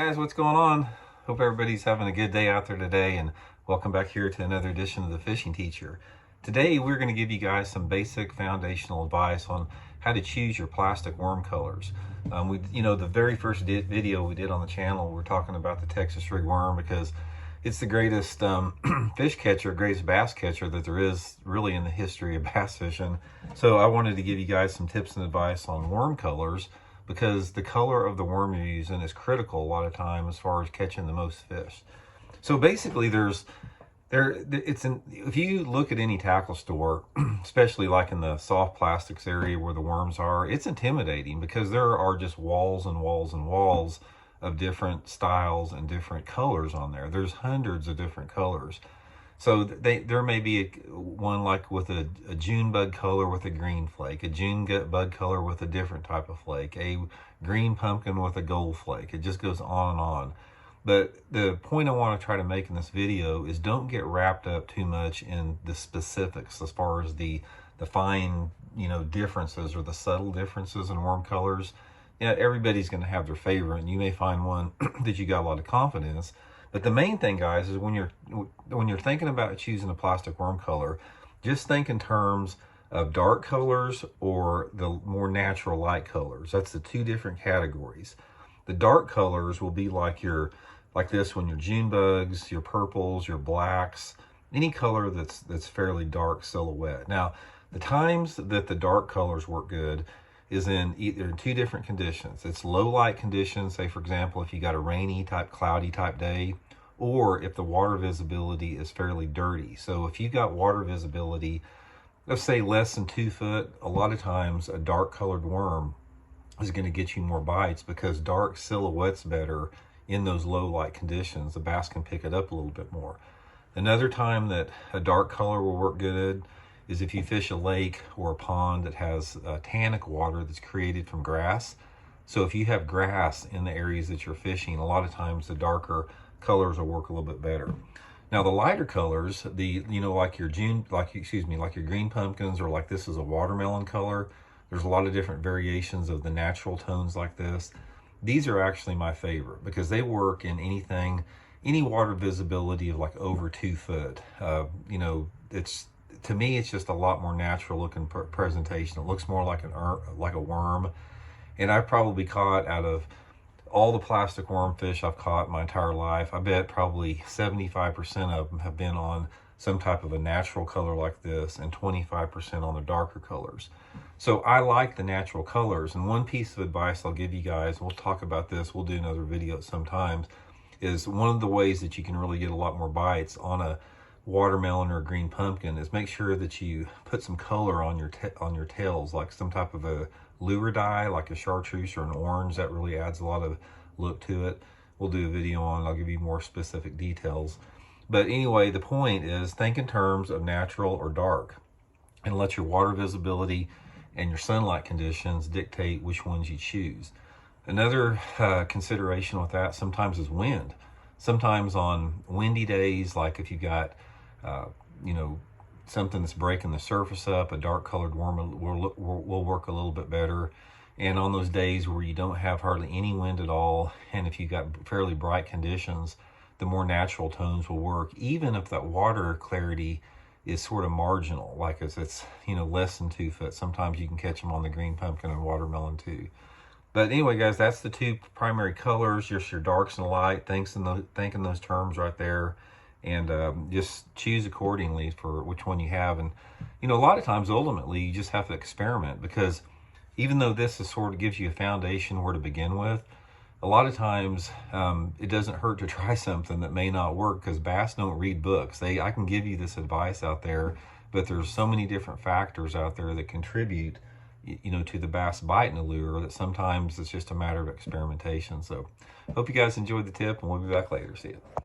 guys, what's going on? Hope everybody's having a good day out there today, and welcome back here to another edition of the Fishing Teacher. Today we're going to give you guys some basic foundational advice on how to choose your plastic worm colors. The very first video we did on the channel, we're talking about the Texas rig worm because it's the greatest fish catcher, greatest bass catcher that there is really in the history of bass fishing. So I wanted to give you guys some tips and advice on worm colors, because the color of the worm you're using is critical a lot of time as far as catching the most fish. So basically if you look at any tackle store, especially like in the soft plastics area where the worms are, it's intimidating because there are just walls and walls and walls of different styles and different colors on there. There's hundreds of different colors. So there may be one like with a June bug color with a green flake, a June bug color with a different type of flake, a green pumpkin with a gold flake. It just goes on and on. But the point I want to try to make in this video is don't get wrapped up too much in the specifics as far as the fine, differences or the subtle differences in worm colors. Yeah, everybody's going to have their favorite, and you may find one that you got a lot of confidence. But the main thing, guys, is when you're thinking about choosing a plastic worm color, just think in terms of dark colors or the more natural light colors. That's the two different categories. The dark colors will be like this one, your June bugs, your purples, your blacks, any color that's fairly dark silhouette. Now, the times that the dark colors work good is in two different conditions. It's low light conditions, say for example, if you got a rainy type, cloudy type day, or if the water visibility is fairly dirty. So if you've got water visibility, let's say less than 2 foot, a lot of times a dark colored worm is going to get you more bites because dark silhouettes better in those low light conditions. The bass can pick it up a little bit more. Another time that a dark color will work good is if you fish a lake or a pond that has tannic water that's created from grass. So if you have grass in the areas that you're fishing, a lot of times the darker colors will work a little bit better. Now the lighter colors, like your green pumpkins, or like this is a watermelon color. There's a lot of different variations of the natural tones like this. These are actually my favorite because they work in any water visibility of like over 2 foot. To me, it's just a lot more natural looking presentation. It looks more like a worm. And I've probably caught, out of all the plastic worm fish I've caught my entire life, I bet probably 75% of them have been on some type of a natural color like this, and 25% on the darker colors. So I like the natural colors. And one piece of advice I'll give you guys, we'll talk about this, we'll do another video sometimes, is one of the ways that you can really get a lot more bites on a watermelon or a green pumpkin is make sure that you put some color on your tails, like some type of a lure dye, like a chartreuse or an orange. That really adds a lot of look to it. We'll do a video on it. I'll give you more specific details. But anyway, the point is think in terms of natural or dark, and let your water visibility and your sunlight conditions dictate which ones you choose. Another consideration with that sometimes is wind. Sometimes on windy days, like if you got something that's breaking the surface up, a dark colored worm will work a little bit better. And on those days where you don't have hardly any wind at all, and if you've got fairly bright conditions, the more natural tones will work, even if that water clarity is sort of marginal, like it's less than 2 foot. Sometimes you can catch them on the green pumpkin and watermelon too. But anyway, guys, that's the two primary colors, just your darks and light. Think in those terms right there, and just choose accordingly for which one you have. And a lot of times, ultimately, you just have to experiment, because even though this is sort of gives you a foundation where to begin with, a lot of times it doesn't hurt to try something that may not work, because bass don't read books. I can give you this advice out there, but there's so many different factors out there that contribute to the bass biting a lure, that sometimes it's just a matter of experimentation. So hope you guys enjoyed the tip, and we'll be back later. See you.